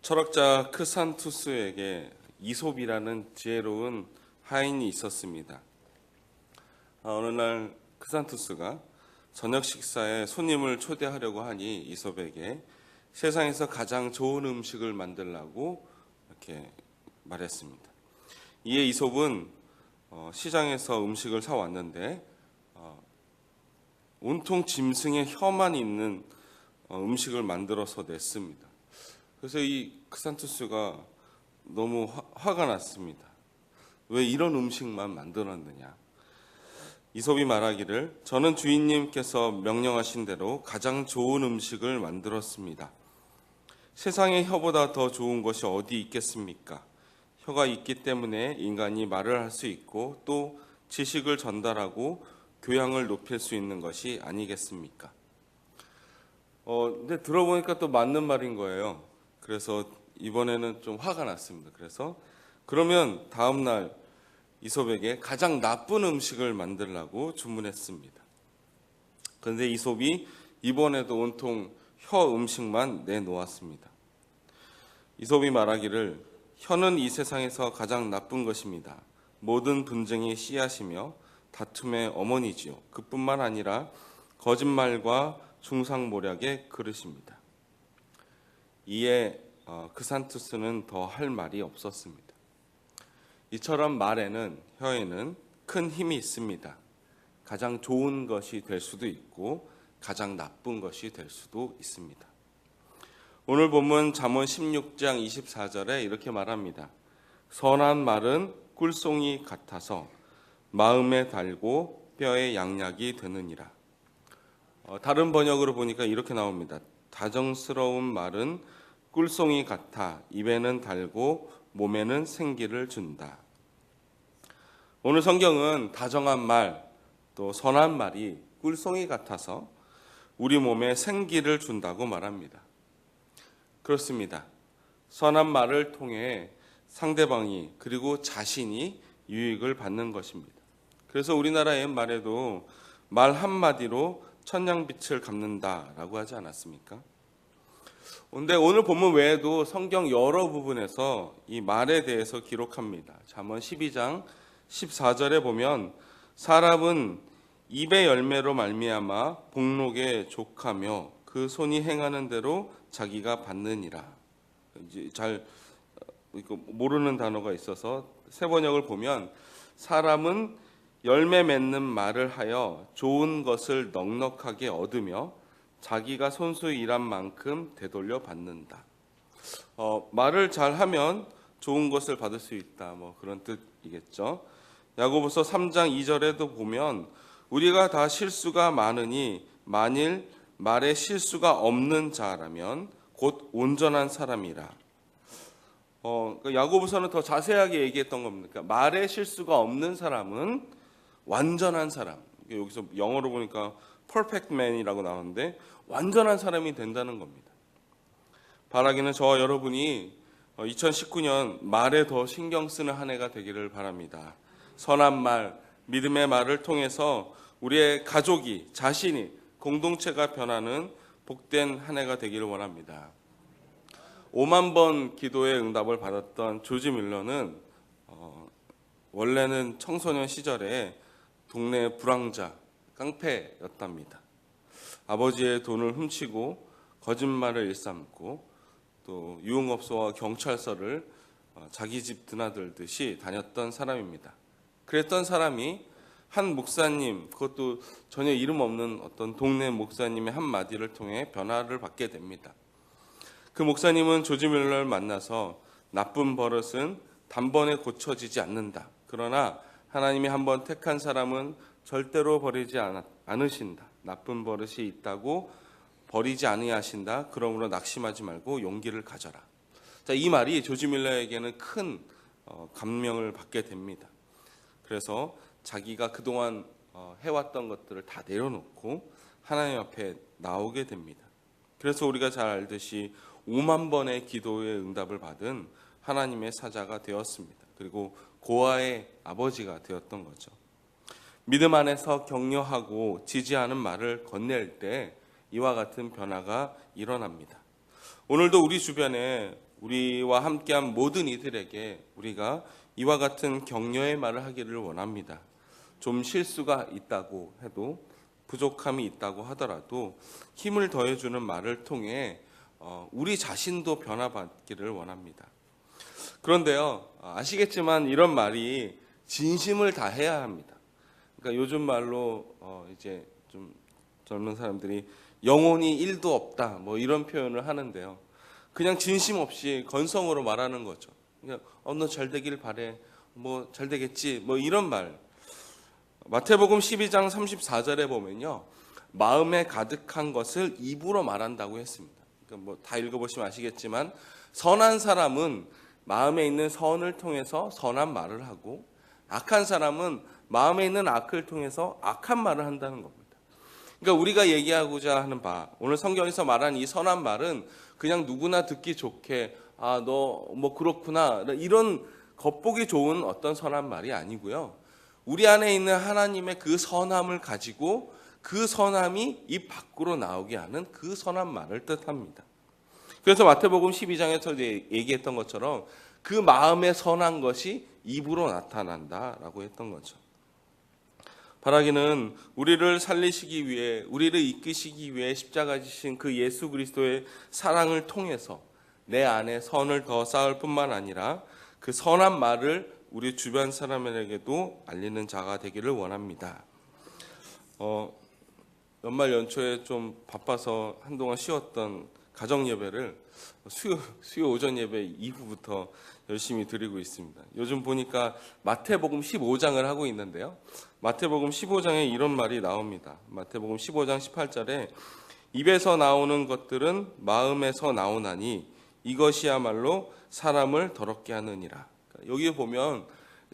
철학자 크산투스에게 이솝이라는 지혜로운 하인이 있었습니다. 어느 날 크산투스가 저녁 식사에 손님을 초대하려고 하니 이솝에게 세상에서 가장 좋은 음식을 만들라고 이렇게 말했습니다. 이에 이솝은 시장에서 음식을 사왔는데 온통 짐승의 혀만 있는 음식을 만들어서 냈습니다. 그래서 이 크산투스가 너무 화가 났습니다. 왜 이런 음식만 만들었느냐? 이솝이 말하기를 저는 주인님께서 명령하신 대로 가장 좋은 음식을 만들었습니다. 세상에 혀보다 더 좋은 것이 어디 있겠습니까? 혀가 있기 때문에 인간이 말을 할 수 있고 또 지식을 전달하고 교양을 높일 수 있는 것이 아니겠습니까? 근데 들어보니까 또 맞는 말인 거예요. 그래서 이번에는 좀 화가 났습니다. 그러면 다음 날 이솝에게 가장 나쁜 음식을 만들라고 주문했습니다. 그런데 이솝이 이번에도 온통 혀 음식만 내놓았습니다. 이솝이 말하기를 혀는 이 세상에서 가장 나쁜 것입니다. 모든 분쟁의 씨앗이며 다툼의 어머니지요. 그뿐만 아니라 거짓말과 중상모략의 그릇입니다. 이에 크산투스는 더 할 말이 없었습니다. 이처럼 말에는, 혀에는 큰 힘이 있습니다. 가장 좋은 것이 될 수도 있고 가장 나쁜 것이 될 수도 있습니다. 오늘 본문 잠언 16장 24절에 이렇게 말합니다. 선한 말은 꿀송이 같아서 마음에 달고 뼈에 양약이 되느니라. 다른 번역으로 보니까 이렇게 나옵니다. 다정스러운 말은 꿀송이 같아 입에는 달고 몸에는 생기를 준다. 오늘 성경은 다정한 말, 또 선한 말이 꿀송이 같아서 우리 몸에 생기를 준다고 말합니다. 그렇습니다. 선한 말을 통해 상대방이 그리고 자신이 유익을 받는 것입니다. 그래서 우리나라 옛말에도 말 한마디로 천냥빛을 갚는다라고 하지 않았습니까? 그런데 오늘 본문 외에도 성경 여러 부분에서 이 말에 대해서 기록합니다. 잠언 12장 14절에 보면 사람은 입의 열매로 말미암아 복록에 족하며 그 손이 행하는 대로 자기가 받느니라. 이제 잘 모르는 단어가 있어서 새 번역을 보면 사람은 열매 맺는 말을 하여 좋은 것을 넉넉하게 얻으며 자기가 손수히 일한 만큼 되돌려 받는다. 말을 잘하면 좋은 것을 받을 수 있다. 그런 뜻이겠죠. 야고보서 3장 2절에도 보면 우리가 다 실수가 많으니 만일 말에 실수가 없는 자라면 곧 온전한 사람이라. 야고보서는 더 자세하게 얘기했던 겁니다. 말에 실수가 없는 사람은 완전한 사람. 여기서 영어로 보니까 perfect man이라고 나오는데 완전한 사람이 된다는 겁니다. 바라기는 저와 여러분이 2019년 말에 더 신경 쓰는 한 해가 되기를 바랍니다. 선한 말, 믿음의 말을 통해서 우리의 가족이, 자신이, 공동체가 변하는 복된 한 해가 되기를 원합니다. 5만 번 기도의 응답을 받았던 조지 밀러는 원래는 청소년 시절에 동네 불황자, 깡패였답니다. 아버지의 돈을 훔치고 거짓말을 일삼고 또 유흥업소와 경찰서를 자기 집 드나들듯이 다녔던 사람입니다. 그랬던 사람이 한 목사님, 그것도 전혀 이름 없는 어떤 동네 목사님의 한마디를 통해 변화를 받게 됩니다. 그 목사님은 조지 밀러를 만나서 나쁜 버릇은 단번에 고쳐지지 않는다. 그러나 하나님이 한번 택한 사람은 절대로 버리지 않으신다. 나쁜 버릇이 있다고 버리지 아니하신다. 그러므로 낙심하지 말고 용기를 가져라. 자, 이 말이 조지 밀러에게는 큰 감명을 받게 됩니다. 그래서 자기가 그동안 해왔던 것들을 다 내려놓고 하나님 앞에 나오게 됩니다. 그래서 우리가 잘 알듯이 5만 번의 기도의 응답을 받은 하나님의 사자가 되었습니다. 그리고 고아의 아버지가 되었던 거죠. 믿음 안에서 격려하고 지지하는 말을 건넬 때 이와 같은 변화가 일어납니다. 오늘도 우리 주변에 우리와 함께한 모든 이들에게 우리가 이와 같은 격려의 말을 하기를 원합니다. 좀 실수가 있다고 해도, 부족함이 있다고 하더라도 힘을 더해주는 말을 통해 우리 자신도 변화받기를 원합니다. 그런데요, 아시겠지만 이런 말이 진심을 다해야 합니다. 그러니까 요즘 말로 이제 좀 젊은 사람들이 영혼이 1도 없다 뭐 이런 표현을 하는데요. 그냥 진심 없이 건성으로 말하는 거죠. 그냥 너 잘 되길 바래, 뭐 잘 되겠지, 뭐 이런 말. 마태복음 12장 34절에 보면요, 마음에 가득한 것을 입으로 말한다고 했습니다. 그러니까 뭐 다 읽어보시면 아시겠지만 선한 사람은 마음에 있는 선을 통해서 선한 말을 하고, 악한 사람은 마음에 있는 악을 통해서 악한 말을 한다는 겁니다. 그러니까 우리가 얘기하고자 하는 바, 오늘 성경에서 말한 이 선한 말은 그냥 누구나 듣기 좋게 너 뭐 그렇구나 이런 겉보기 좋은 어떤 선한 말이 아니고요, 우리 안에 있는 하나님의 그 선함을 가지고 그 선함이 입 밖으로 나오게 하는 그 선한 말을 뜻합니다. 그래서 마태복음 12장에서 얘기했던 것처럼 그 마음에 선한 것이 입으로 나타난다라고 했던 거죠. 바라기는 우리를 살리시기 위해, 우리를 이끄시기 위해 십자가 지신 그 예수 그리스도의 사랑을 통해서 내 안에 선을 더 쌓을 뿐만 아니라 그 선한 말을 우리 주변 사람에게도 알리는 자가 되기를 원합니다. 연말 연초에 좀 바빠서 한동안 쉬었던 가정 예배를 수요 오전 예배 이후부터 열심히 드리고 있습니다. 요즘 보니까 마태복음 15장을 하고 있는데요, 마태복음 15장에 이런 말이 나옵니다. 마태복음 15장 18절에 입에서 나오는 것들은 마음에서 나오나니 이것이야말로 사람을 더럽게 하느니라. 여기에 보면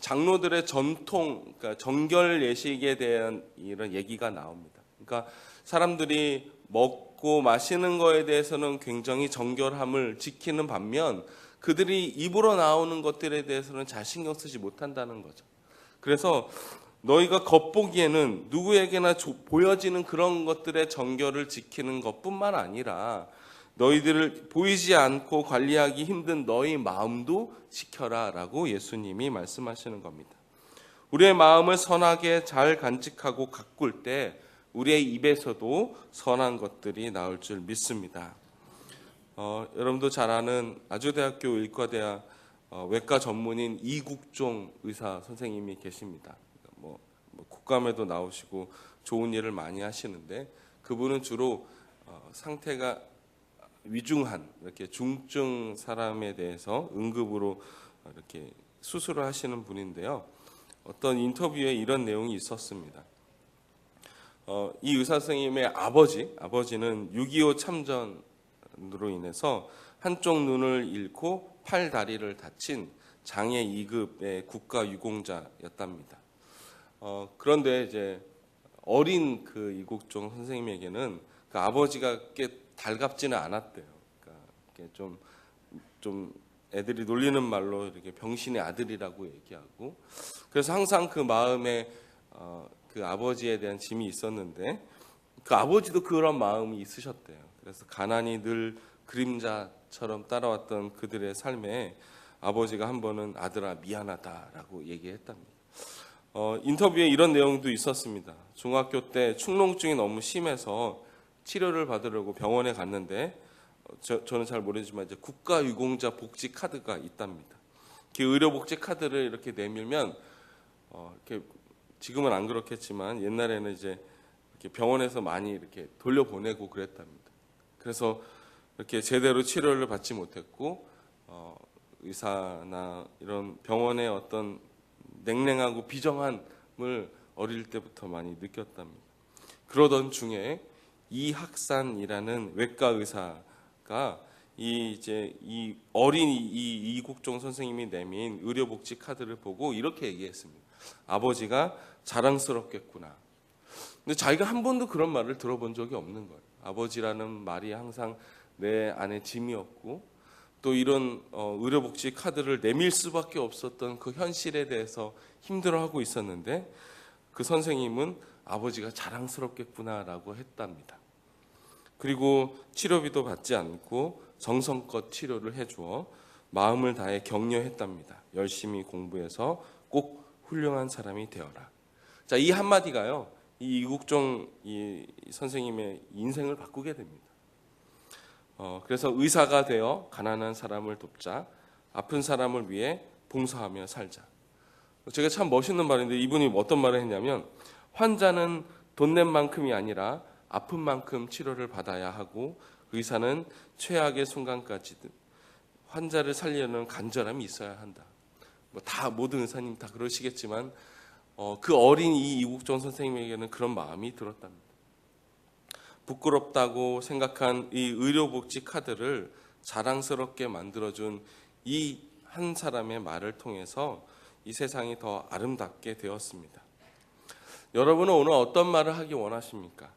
장로들의 전통, 그러니까 정결 예식에 대한 이런 얘기가 나옵니다. 그러니까 사람들이 먹고 마시는 거에 대해서는 굉장히 정결함을 지키는 반면 그들이 입으로 나오는 것들에 대해서는 잘 신경 쓰지 못한다는 거죠. 그래서 너희가 겉보기에는 누구에게나 보여지는 그런 것들의 정결을 지키는 것뿐만 아니라 너희들을 보이지 않고 관리하기 힘든 너희 마음도 지켜라 라고 예수님이 말씀하시는 겁니다. 우리의 마음을 선하게 잘 간직하고 가꿀 때 우리의 입에서도 선한 것들이 나올 줄 믿습니다. 여러분도 잘 아는 아주대학교 의과대학 외과 전문인 이국종 의사 선생님이 계십니다. 뭐 국감에도 나오시고 좋은 일을 많이 하시는데, 그분은 주로 상태가 위중한 이렇게 중증 사람에 대해서 응급으로 이렇게 수술을 하시는 분인데요. 어떤 인터뷰에 이런 내용이 있었습니다. 이 의사 선생님의 아버지는 6.25 참전으로 인해서 한쪽 눈을 잃고 팔 다리를 다친 장애 2급의 국가 유공자였답니다. 그런데 이제 어린 그 이국종 선생님에게는 그 아버지가 꽤 달갑지는 않았대요. 그러니까 좀 애들이 놀리는 말로 이렇게 병신의 아들이라고 얘기하고, 그래서 항상 그 마음에 그 아버지에 대한 짐이 있었는데 그 아버지도 그런 마음이 있으셨대요. 그래서 가난이 늘 그림자처럼 따라왔던 그들의 삶에 아버지가 한 번은 아들아 미안하다라고 얘기했답니다. 인터뷰에 이런 내용도 있었습니다. 중학교 때 축농증이 너무 심해서 치료를 받으려고 병원에 갔는데 저는 잘 모르지만 이제 국가유공자 복지 카드가 있답니다. 그 의료복지 카드를 이렇게 내밀면 이렇게, 지금은 안 그렇겠지만 옛날에는 이제 이렇게 병원에서 많이 이렇게 돌려보내고 그랬답니다. 그래서 이렇게 제대로 치료를 받지 못했고 의사나 이런 병원의 어떤 냉랭하고 비정함을 어릴 때부터 많이 느꼈답니다. 그러던 중에 이학산이라는 외과 의사가 이 어린 이국종 선생님이 내민 의료복지 카드를 보고 이렇게 얘기했습니다. 아버지가 자랑스럽겠구나. 근데 자기가 한 번도 그런 말을 들어본 적이 없는 거예요. 아버지라는 말이 항상 내 안에 짐이었고, 또 이런 의료복지 카드를 내밀 수밖에 없었던 그 현실에 대해서 힘들어하고 있었는데 그 선생님은 아버지가 자랑스럽겠구나라고 했답니다. 그리고 치료비도 받지 않고 정성껏 치료를 해주어 마음을 다해 격려했답니다. 열심히 공부해서 꼭 훌륭한 사람이 되어라. 자, 이 한마디가요, 이 이국종 이 선생님의 인생을 바꾸게 됩니다. 그래서 의사가 되어 가난한 사람을 돕자, 아픈 사람을 위해 봉사하며 살자. 제가 참 멋있는 말인데 이분이 어떤 말을 했냐면, 환자는 돈 낸 만큼이 아니라 아픈 만큼 치료를 받아야 하고, 의사는 최악의 순간까지도 환자를 살리려는 간절함이 있어야 한다. 모든 의사님 다 그러시겠지만 그 어린 이 이국종 선생님에게는 그런 마음이 들었답니다. 부끄럽다고 생각한 이 의료복지 카드를 자랑스럽게 만들어준 이 한 사람의 말을 통해서 이 세상이 더 아름답게 되었습니다. 여러분은 오늘 어떤 말을 하기 원하십니까?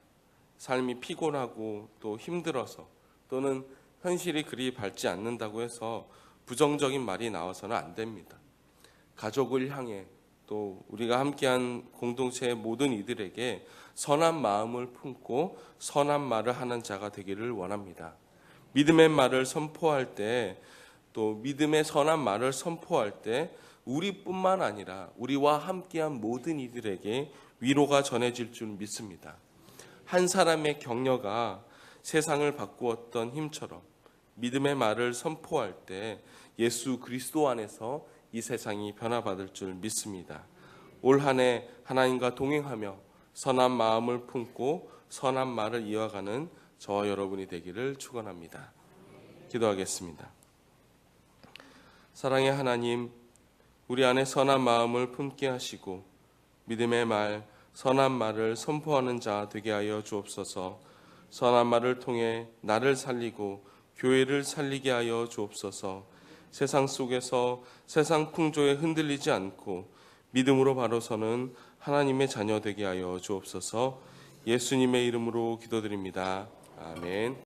삶이 피곤하고 또 힘들어서, 또는 현실이 그리 밝지 않는다고 해서 부정적인 말이 나와서는 안 됩니다. 가족을 향해, 또 우리가 함께한 공동체의 모든 이들에게 선한 마음을 품고 선한 말을 하는 자가 되기를 원합니다. 믿음의 말을 선포할 때, 또 믿음의 선한 말을 선포할 때 우리뿐만 아니라 우리와 함께한 모든 이들에게 위로가 전해질 줄 믿습니다. 한 사람의 격려가 세상을 바꾸었던 힘처럼 믿음의 말을 선포할 때 예수 그리스도 안에서 이 세상이 변화받을 줄 믿습니다. 올 한 해 하나님과 동행하며 선한 마음을 품고 선한 말을 이어가는 저와 여러분이 되기를 축원합니다. 기도하겠습니다. 사랑의 하나님, 우리 안에 선한 마음을 품게 하시고 믿음의 말, 선한 말을 선포하는 자 되게 하여 주옵소서. 선한 말을 통해 나를 살리고 교회를 살리게 하여 주옵소서. 세상 속에서 세상 풍조에 흔들리지 않고 믿음으로 바로 서는 하나님의 자녀 되게 하여 주옵소서. 예수님의 이름으로 기도드립니다. 아멘.